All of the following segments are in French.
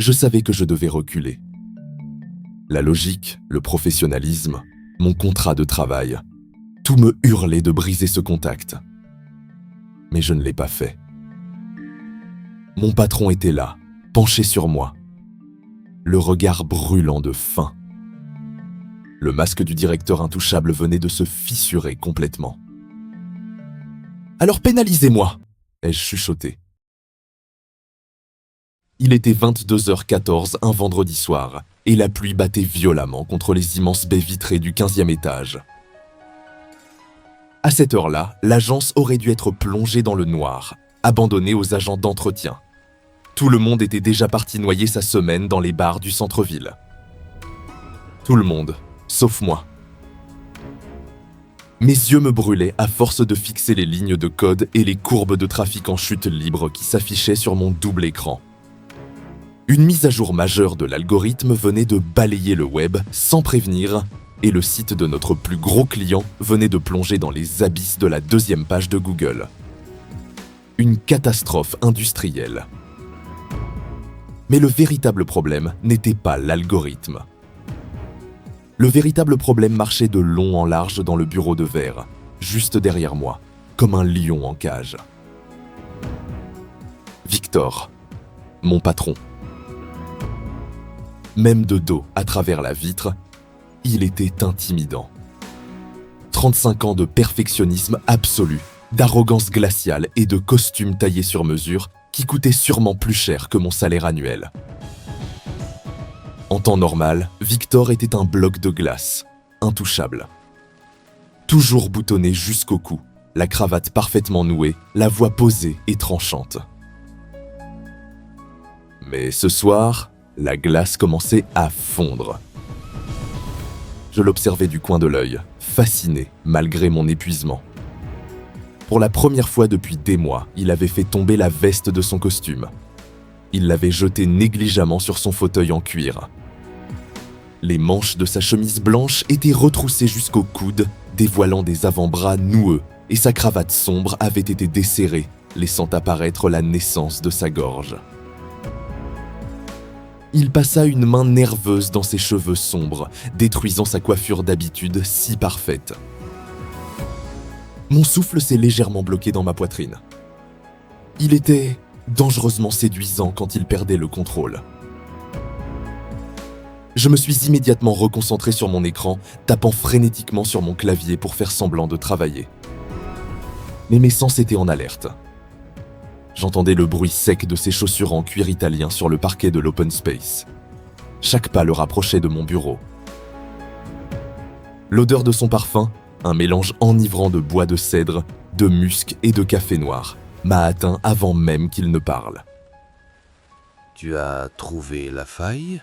Je savais que je devais reculer. La logique, le professionnalisme, mon contrat de travail, tout me hurlait de briser ce contact. Mais je ne l'ai pas fait. Mon patron était là, penché sur moi, le regard brûlant de faim. Le masque du directeur intouchable venait de se fissurer complètement. « Alors pénalisez-moi !» ai-je chuchoté. Il était 22h14 un vendredi soir, et la pluie battait violemment contre les immenses baies vitrées du 15e étage. À cette heure-là, l'agence aurait dû être plongée dans le noir, abandonnée aux agents d'entretien. Tout le monde était déjà parti noyer sa semaine dans les bars du centre-ville. Tout le monde, sauf moi. Mes yeux me brûlaient à force de fixer les lignes de code et les courbes de trafic en chute libre qui s'affichaient sur mon double écran. Une mise à jour majeure de l'algorithme venait de balayer le web sans prévenir, et le site de notre plus gros client venait de plonger dans les abysses de la 2e page de Google. Une catastrophe industrielle. Mais le véritable problème n'était pas l'algorithme. Le véritable problème marchait de long en large dans le bureau de verre, juste derrière moi, comme un lion en cage. Victor, mon patron. Même de dos, à travers la vitre, il était intimidant. 35 ans de perfectionnisme absolu, d'arrogance glaciale et de costumes taillés sur mesure qui coûtaient sûrement plus cher que mon salaire annuel. En temps normal, Victor était un bloc de glace, intouchable. Toujours boutonné jusqu'au cou, la cravate parfaitement nouée, la voix posée et tranchante. Mais ce soir, la glace commençait à fondre. Je l'observais du coin de l'œil, fasciné malgré mon épuisement. Pour la première fois depuis des mois, il avait fait tomber la veste de son costume. Il l'avait jetée négligemment sur son fauteuil en cuir. Les manches de sa chemise blanche étaient retroussées jusqu'au coude, dévoilant des avant-bras noueux, et sa cravate sombre avait été desserrée, laissant apparaître la naissance de sa gorge. Il passa une main nerveuse dans ses cheveux sombres, détruisant sa coiffure d'habitude si parfaite. Mon souffle s'est légèrement bloqué dans ma poitrine. Il était dangereusement séduisant quand il perdait le contrôle. Je me suis immédiatement reconcentré sur mon écran, tapant frénétiquement sur mon clavier pour faire semblant de travailler. Mais mes sens étaient en alerte. J'entendais le bruit sec de ses chaussures en cuir italien sur le parquet de l'open space. Chaque pas le rapprochait de mon bureau. L'odeur de son parfum, un mélange enivrant de bois de cèdre, de musc et de café noir, m'a atteint avant même qu'il ne parle. « Tu as trouvé la faille ?»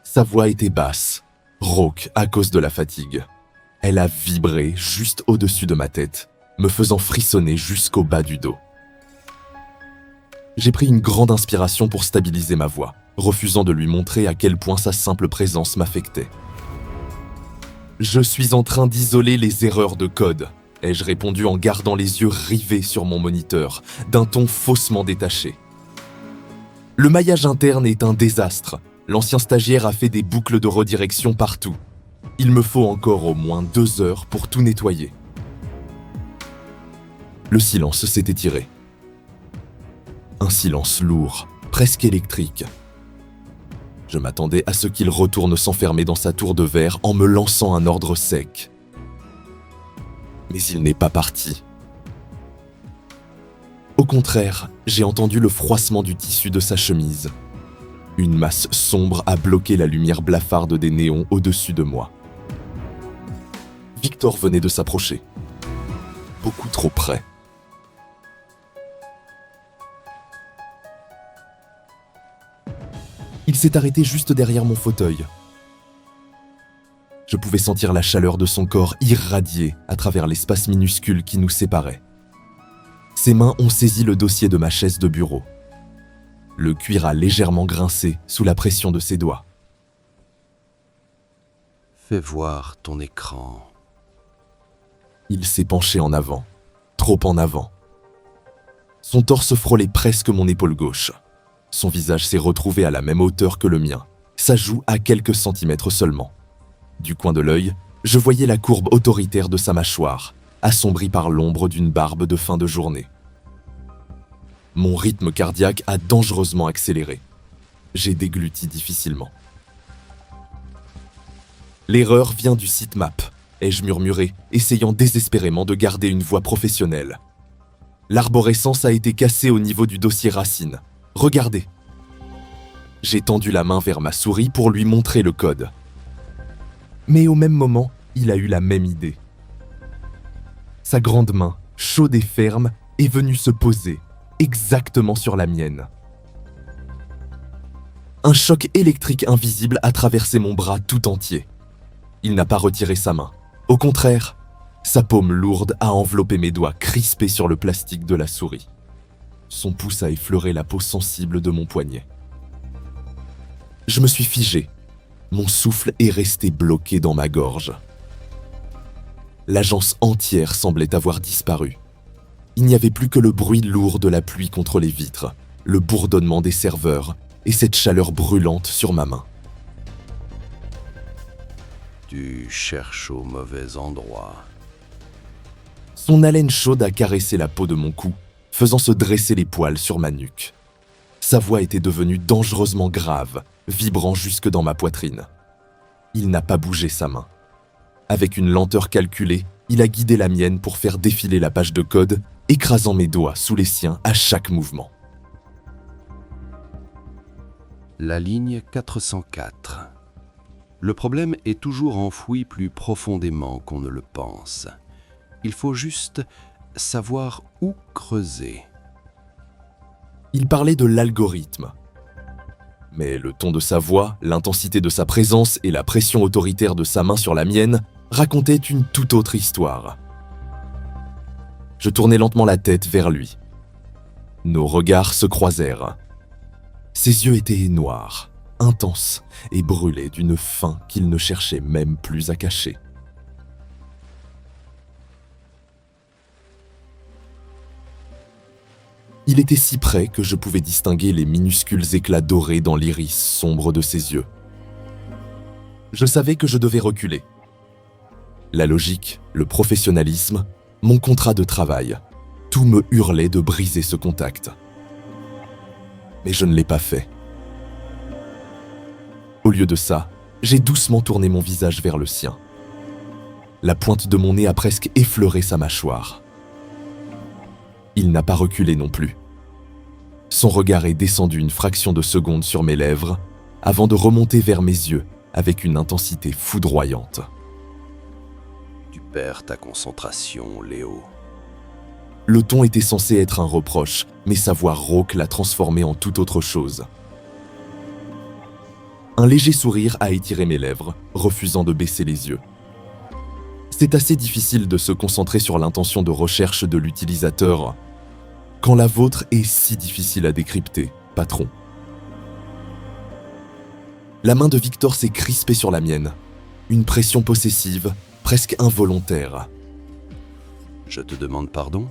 Sa voix était basse, rauque à cause de la fatigue. Elle a vibré juste au-dessus de ma tête, me faisant frissonner jusqu'au bas du dos. J'ai pris une grande inspiration pour stabiliser ma voix, refusant de lui montrer à quel point sa simple présence m'affectait. « Je suis en train d'isoler les erreurs de code », ai-je répondu en gardant les yeux rivés sur mon moniteur, d'un ton faussement détaché. « Le maillage interne est un désastre. L'ancien stagiaire a fait des boucles de redirection partout. Il me faut encore au moins 2 heures pour tout nettoyer. » Le silence s'est étiré. Un silence lourd, presque électrique. Je m'attendais à ce qu'il retourne s'enfermer dans sa tour de verre en me lançant un ordre sec. Mais il n'est pas parti. Au contraire, j'ai entendu le froissement du tissu de sa chemise. Une masse sombre a bloqué la lumière blafarde des néons au-dessus de moi. Victor venait de s'approcher. Beaucoup trop près. Il s'est arrêté juste derrière mon fauteuil. Je pouvais sentir la chaleur de son corps irradier à travers l'espace minuscule qui nous séparait. Ses mains ont saisi le dossier de ma chaise de bureau. Le cuir a légèrement grincé sous la pression de ses doigts. Fais voir ton écran. Il s'est penché en avant, trop en avant. Son torse frôlait presque mon épaule gauche. Son visage s'est retrouvé à la même hauteur que le mien, sa joue à quelques centimètres seulement. Du coin de l'œil, je voyais la courbe autoritaire de sa mâchoire, assombrie par l'ombre d'une barbe de fin de journée. Mon rythme cardiaque a dangereusement accéléré. J'ai dégluti difficilement. L'erreur vient du sitemap, ai-je murmuré, essayant désespérément de garder une voix professionnelle. L'arborescence a été cassée au niveau du dossier racine. Regardez. J'ai tendu la main vers ma souris pour lui montrer le code. Mais au même moment, il a eu la même idée. Sa grande main, chaude et ferme, est venue se poser, exactement sur la mienne. Un choc électrique invisible a traversé mon bras tout entier. Il n'a pas retiré sa main. Au contraire, sa paume lourde a enveloppé mes doigts crispés sur le plastique de la souris. Son pouce a effleuré la peau sensible de mon poignet. Je me suis figé. Mon souffle est resté bloqué dans ma gorge. L'agence entière semblait avoir disparu. Il n'y avait plus que le bruit lourd de la pluie contre les vitres, le bourdonnement des serveurs et cette chaleur brûlante sur ma main. Tu cherches au mauvais endroit. Son haleine chaude a caressé la peau de mon cou, faisant se dresser les poils sur ma nuque. Sa voix était devenue dangereusement grave, vibrant jusque dans ma poitrine. Il n'a pas bougé sa main. Avec une lenteur calculée, il a guidé la mienne pour faire défiler la page de code, écrasant mes doigts sous les siens à chaque mouvement. La ligne 404. Le problème est toujours enfoui plus profondément qu'on ne le pense. Il faut juste savoir où creuser. Il parlait de l'algorithme. Mais le ton de sa voix, l'intensité de sa présence et la pression autoritaire de sa main sur la mienne racontaient une toute autre histoire. Je tournai lentement la tête vers lui. Nos regards se croisèrent. Ses yeux étaient noirs, intenses et brûlés d'une faim qu'il ne cherchait même plus à cacher. Il était si près que je pouvais distinguer les minuscules éclats dorés dans l'iris sombre de ses yeux. Je savais que je devais reculer. La logique, le professionnalisme, mon contrat de travail, tout me hurlait de briser ce contact. Mais je ne l'ai pas fait. Au lieu de ça, j'ai doucement tourné mon visage vers le sien. La pointe de mon nez a presque effleuré sa mâchoire. Il n'a pas reculé non plus. Son regard est descendu une fraction de seconde sur mes lèvres avant de remonter vers mes yeux avec une intensité foudroyante. Tu perds ta concentration, Léo. Le ton était censé être un reproche, mais sa voix rauque l'a transformé en toute autre chose. Un léger sourire a étiré mes lèvres, refusant de baisser les yeux. C'est assez difficile de se concentrer sur l'intention de recherche de l'utilisateur quand la vôtre est si difficile à décrypter, patron. La main de Victor s'est crispée sur la mienne, une pression possessive, presque involontaire. Je te demande pardon ?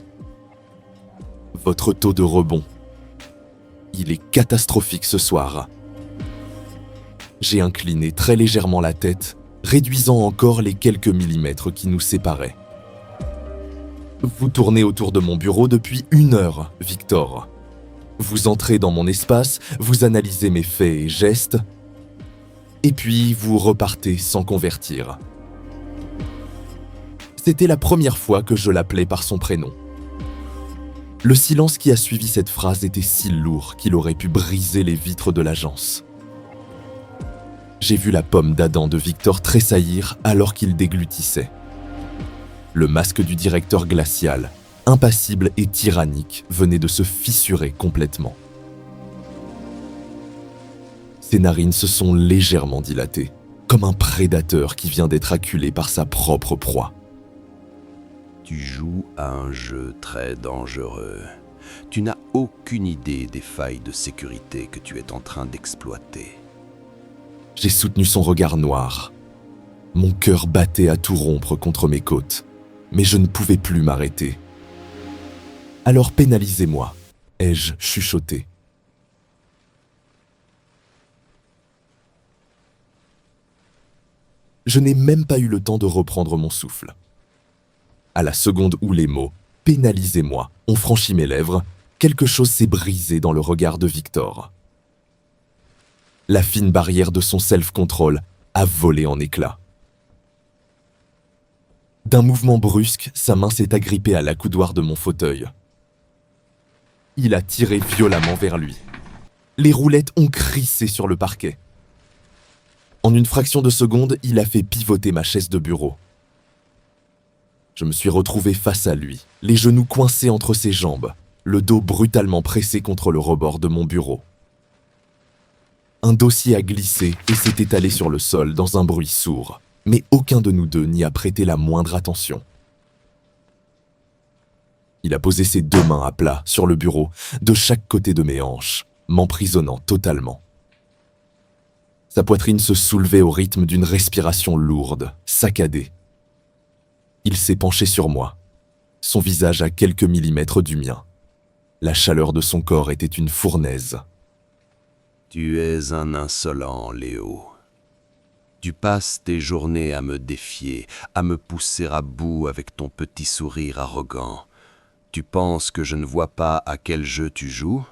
Votre taux de rebond. Il est catastrophique ce soir. J'ai incliné très légèrement la tête, réduisant encore les quelques millimètres qui nous séparaient. Vous tournez autour de mon bureau depuis 1 heure, Victor. Vous entrez dans mon espace, vous analysez mes faits et gestes, et puis vous repartez sans convertir. C'était la première fois que je l'appelais par son prénom. Le silence qui a suivi cette phrase était si lourd qu'il aurait pu briser les vitres de l'agence. J'ai vu la pomme d'Adam de Victor tressaillir alors qu'il déglutissait. Le masque du directeur glacial, impassible et tyrannique, venait de se fissurer complètement. Ses narines se sont légèrement dilatées, comme un prédateur qui vient d'être acculé par sa propre proie. Tu joues à un jeu très dangereux. Tu n'as aucune idée des failles de sécurité que tu es en train d'exploiter. J'ai soutenu son regard noir. Mon cœur battait à tout rompre contre mes côtes, mais je ne pouvais plus m'arrêter. Alors pénalisez-moi, ai-je chuchoté. Je n'ai même pas eu le temps de reprendre mon souffle. À la seconde où les mots « pénalisez-moi » ont franchi mes lèvres, quelque chose s'est brisé dans le regard de Victor. La fine barrière de son self-control a volé en éclats. D'un mouvement brusque, sa main s'est agrippée à l'accoudoir de mon fauteuil. Il a tiré violemment vers lui. Les roulettes ont crissé sur le parquet. En une fraction de seconde, il a fait pivoter ma chaise de bureau. Je me suis retrouvé face à lui, les genoux coincés entre ses jambes, le dos brutalement pressé contre le rebord de mon bureau. Un dossier a glissé et s'est étalé sur le sol dans un bruit sourd, mais aucun de nous deux n'y a prêté la moindre attention. Il a posé ses deux mains à plat sur le bureau, de chaque côté de mes hanches, m'emprisonnant totalement. Sa poitrine se soulevait au rythme d'une respiration lourde, saccadée. Il s'est penché sur moi, son visage à quelques millimètres du mien. La chaleur de son corps était une fournaise. Tu es un insolent, Léo. Tu passes tes journées à me défier, à me pousser à bout avec ton petit sourire arrogant. Tu penses que je ne vois pas à quel jeu tu joues ?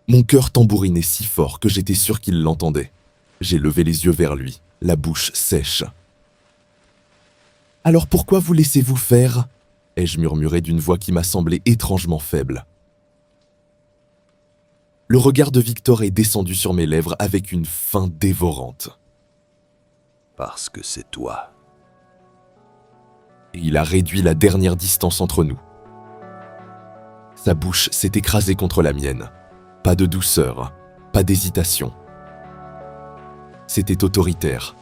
Mon cœur tambourinait si fort que j'étais sûr qu'il l'entendait. J'ai levé les yeux vers lui, la bouche sèche. « Alors pourquoi vous laissez-vous faire ?» ai-je murmuré d'une voix qui m'a semblé étrangement faible. Le regard de Victor est descendu sur mes lèvres avec une faim dévorante. « Parce que c'est toi. » Et il a réduit la dernière distance entre nous. Sa bouche s'est écrasée contre la mienne. Pas de douceur, pas d'hésitation. C'était autoritaire,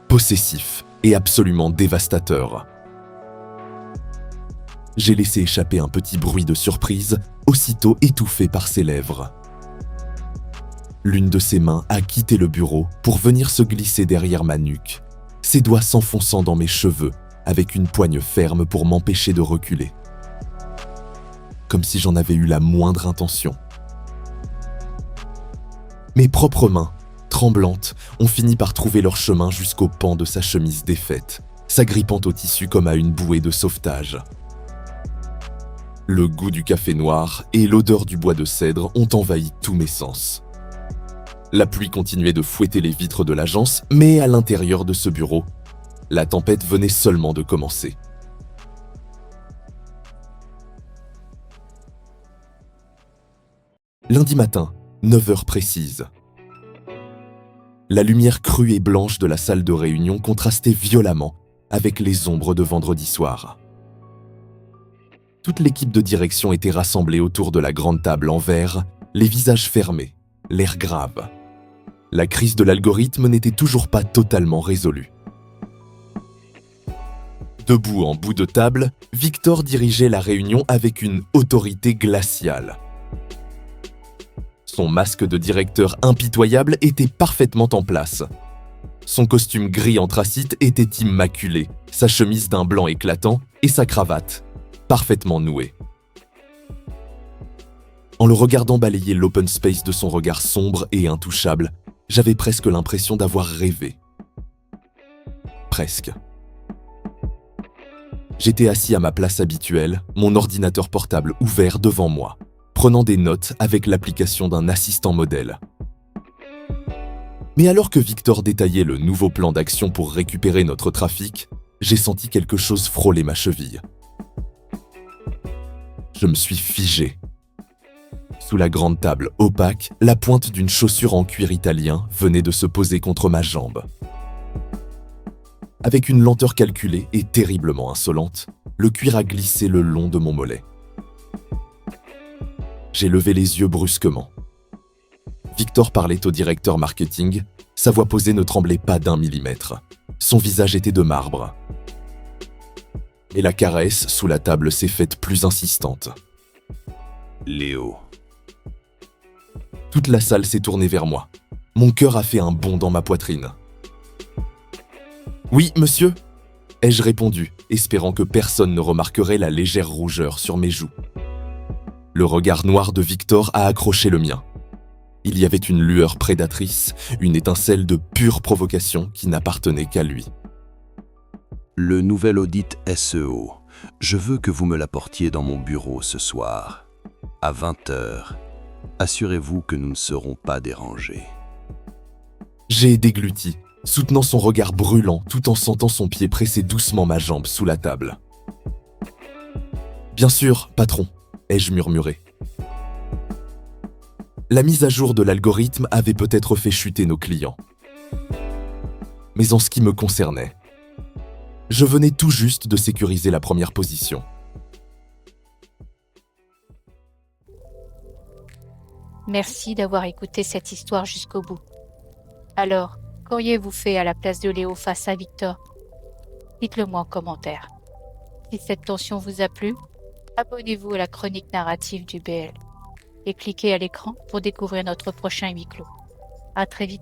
possessif et absolument dévastateur. J'ai laissé échapper un petit bruit de surprise, aussitôt étouffé par ses lèvres. L'une de ses mains a quitté le bureau pour venir se glisser derrière ma nuque, ses doigts s'enfonçant dans mes cheveux avec une poigne ferme pour m'empêcher de reculer. Comme si j'en avais eu la moindre intention. Mes propres mains, tremblantes, ont fini par trouver leur chemin jusqu'au pan de sa chemise défaite, s'agrippant au tissu comme à une bouée de sauvetage. Le goût du café noir et l'odeur du bois de cèdre ont envahi tous mes sens. La pluie continuait de fouetter les vitres de l'agence, mais à l'intérieur de ce bureau, la tempête venait seulement de commencer. Lundi matin, 9 heures précises. La lumière crue et blanche de la salle de réunion contrastait violemment avec les ombres de vendredi soir. Toute l'équipe de direction était rassemblée autour de la grande table en verre, les visages fermés, l'air grave. La crise de l'algorithme n'était toujours pas totalement résolue. Debout en bout de table, Victor dirigeait la réunion avec une autorité glaciale. Son masque de directeur impitoyable était parfaitement en place. Son costume gris anthracite était immaculé, sa chemise d'un blanc éclatant et sa cravate, parfaitement nouée. En le regardant balayer l'open space de son regard sombre et intouchable, j'avais presque l'impression d'avoir rêvé. Presque. J'étais assis à ma place habituelle, mon ordinateur portable ouvert devant moi, prenant des notes avec l'application d'un assistant modèle. Mais alors que Victor détaillait le nouveau plan d'action pour récupérer notre trafic, j'ai senti quelque chose frôler ma cheville. Je me suis figé. Sous la grande table opaque, la pointe d'une chaussure en cuir italien venait de se poser contre ma jambe. Avec une lenteur calculée et terriblement insolente, le cuir a glissé le long de mon mollet. J'ai levé les yeux brusquement. Victor parlait au directeur marketing, sa voix posée ne tremblait pas d'1 millimètre. Son visage était de marbre. Et la caresse sous la table s'est faite plus insistante. Léo. Toute la salle s'est tournée vers moi. Mon cœur a fait un bond dans ma poitrine. « Oui, monsieur ?» ai-je répondu, espérant que personne ne remarquerait la légère rougeur sur mes joues. Le regard noir de Victor a accroché le mien. Il y avait une lueur prédatrice, une étincelle de pure provocation qui n'appartenait qu'à lui. Le nouvel audit SEO. Je veux que vous me l'apportiez dans mon bureau ce soir, à 20h. Assurez-vous que nous ne serons pas dérangés. J'ai dégluti, soutenant son regard brûlant tout en sentant son pied presser doucement ma jambe sous la table. « Bien sûr, patron », ai-je murmuré. La mise à jour de l'algorithme avait peut-être fait chuter nos clients. Mais en ce qui me concernait, je venais tout juste de sécuriser la première position. Merci d'avoir écouté cette histoire jusqu'au bout. Alors, qu'auriez-vous fait à la place de Léo face à Victor? Dites-le moi en commentaire. Si cette tension vous a plu, abonnez-vous à la chronique narrative du BL et cliquez à l'écran pour découvrir notre prochain huis clos. À très vite.